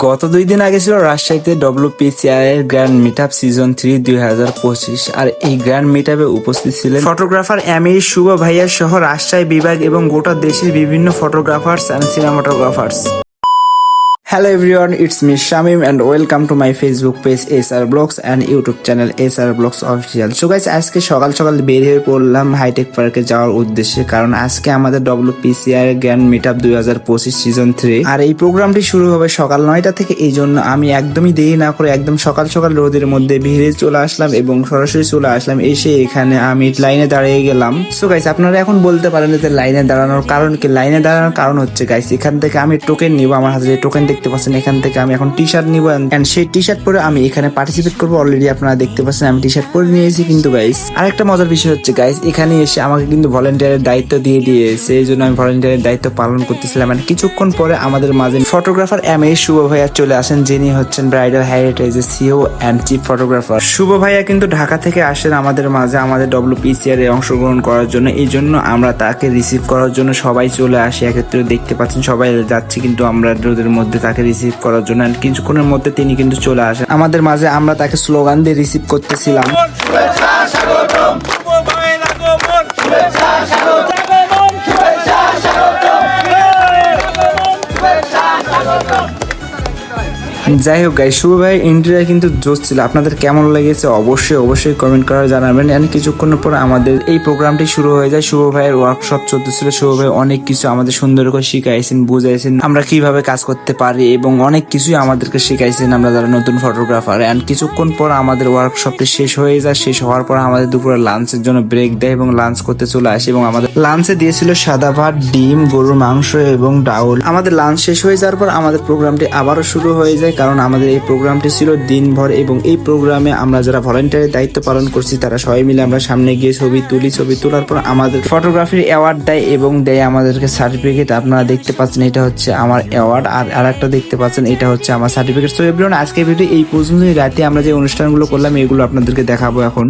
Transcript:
গত 2 দিন আগে ছিল রাজশাহীতে WPCI এর গ্র্যান্ড মিটআপ সিজন 3 2025। আর এই গ্র্যান্ড মিটআপে উপস্থিত ছিলেন ফটোগ্রাফার এমির শুভ ভাইয়া সহ রাজশাহী বিভাগ এবং গোটা দেশের বিভিন্ন photographers and cinematographers. Hello everyone, it's me Shamim and welcome to my Facebook page SR Blogs and YouTube channel SR Blogs Official. So guys, আজকে সকাল সকাল বের হয়ে পড়লাম হাইটেক পার্কে যাওয়ার উদ্দেশ্যে, কারণ আজকে আমাদের WPCI গ্র্যান্ড মিটআপ 2025 সিজন 3 আর এই প্রোগ্রামটি শুরু হবে সকাল 9টা থেকে। এই জন্য আমি একদমই দেরি না করে একদম সকাল সকাল রোদের মধ্যে ভিড়ে চলে আসলাম এবং সরাসরি চলে আসলাম। এসে এখানে আমি লাইনে দাঁড়িয়ে গেলাম। সো গাইস, আপনারা এখন বলতে পারেন যে লাইনে দাঁড়ানোর কারণ কি? লাইনে দাঁড়ানোর কারণ হচ্ছে গাইস, এখান থেকে আমি টোকেন নিব। আমার হাতে যে টোকেন দেখতে পাচ্ছেন, এখান থেকে আমি এখন টি শার্ট নিব এন্ড সেই টি শার্ট পরে আমি এখানে পার্টিসিপেট করবো। অলরেডি আপনারা দেখতে পাচ্ছেন আমি টি শার্ট পরে নিয়েছি। কিন্তু গাইস, আরেকটা মজার বিষয় হচ্ছে গাইস, এখানে এসে আমাকে কিন্তু ভলেন্টিয়ারের দায়িত্ব দিয়ে দিয়েছে। এই জন্য আমি ভলেন্টিয়ারের দায়িত্ব পালন করতেছিলাম। আর কিছুক্ষণ পরে আমাদের মাঝে ফটোগ্রাফার এমির শুভ ভাইয়া চলে আসেন, যিনি হচ্ছেন ব্রাইডাল হেরিটেজের CEO and chief photographer. Shuvo ভাইয়া কিন্তু ঢাকা থেকে আসেন আমাদের মাঝে আমাদের WPCI এ অংশগ্রহণ করার জন্য। এই জন্য আমরা তাকে রিসিভ করার জন্য সবাই চলে আসি একত্রে। দেখতে পাচ্ছেন সবাই যাচ্ছে কিন্তু আমরা রোদের মধ্যে তাকে রিসিভ করার জন্য। কিছুক্ষণের মধ্যে তিনি কিন্তু চলে আসেন আমাদের মাঝে। আমরা তাকে স্লোগান দিয়ে রিসিভ করতেছিলাম। যাই হোক গাইস, শুভ ভাই ইন্টারভিউ কিন্তু জোশ ছিল। আপনাদের কেমন লেগেছে অবশ্যই কমেন্ট করে জানাবেন। এন্ড কিছুক্ষণ পর আমাদের এই প্রোগ্রামটি শুরু হয়ে যায়। শুভ ভাইয়ের ওয়ার্কশপ চলতেছিল। শুভ ভাই অনেক কিছু আমাদের সুন্দর করে শিখাইছেন, বুঝাইছেন আমরা কিভাবে কাজ করতে পারি এবং অনেক কিছুই আমাদেরকে শিখাইছেন আমরা যারা নতুন ফটোগ্রাফার। এন্ড কিছুক্ষণ পর আমাদের ওয়ার্কশপটি শেষ হয়ে যায়। শেষ হওয়ার পর আমাদের দুপুরে লাঞ্চের জন্য ব্রেক দেয় এবং লাঞ্চ করতে চলে আসে। এবং আমাদের লাঞ্চে দিয়েছিল সাদা ভাত, ডিম, গরুর মাংস এবং ডাউল। আমাদের লাঞ্চ শেষ হয়ে যাওয়ার পর আমাদের প্রোগ্রামটি আবারও শুরু হয়ে যায়, কারণ আমাদের এই প্রোগ্রামটি ছিল দিনভর। এবং এই প্রোগ্রামে আমরা যারা ভলেন্টিয়ারের দায়িত্ব পালন করছি তারা সবাই মিলে আমরা সামনে গিয়ে ছবি তুলি। ছবি তোলার পর আমাদের ফটোগ্রাফির অ্যাওয়ার্ড দেয় এবং দেয় আমাদেরকে সার্টিফিকেট। আপনারা দেখতে পাচ্ছেন এটা হচ্ছে আমার অ্যাওয়ার্ড, আর একটা দেখতে পাচ্ছেন এটা হচ্ছে আমার সার্টিফিকেট। তো এভরিওয়ান, আজকে ভিডিও এই পর্যন্তই। রাতে আমরা যে অনুষ্ঠানগুলো করলাম এগুলো আপনাদেরকে দেখাবো এখন।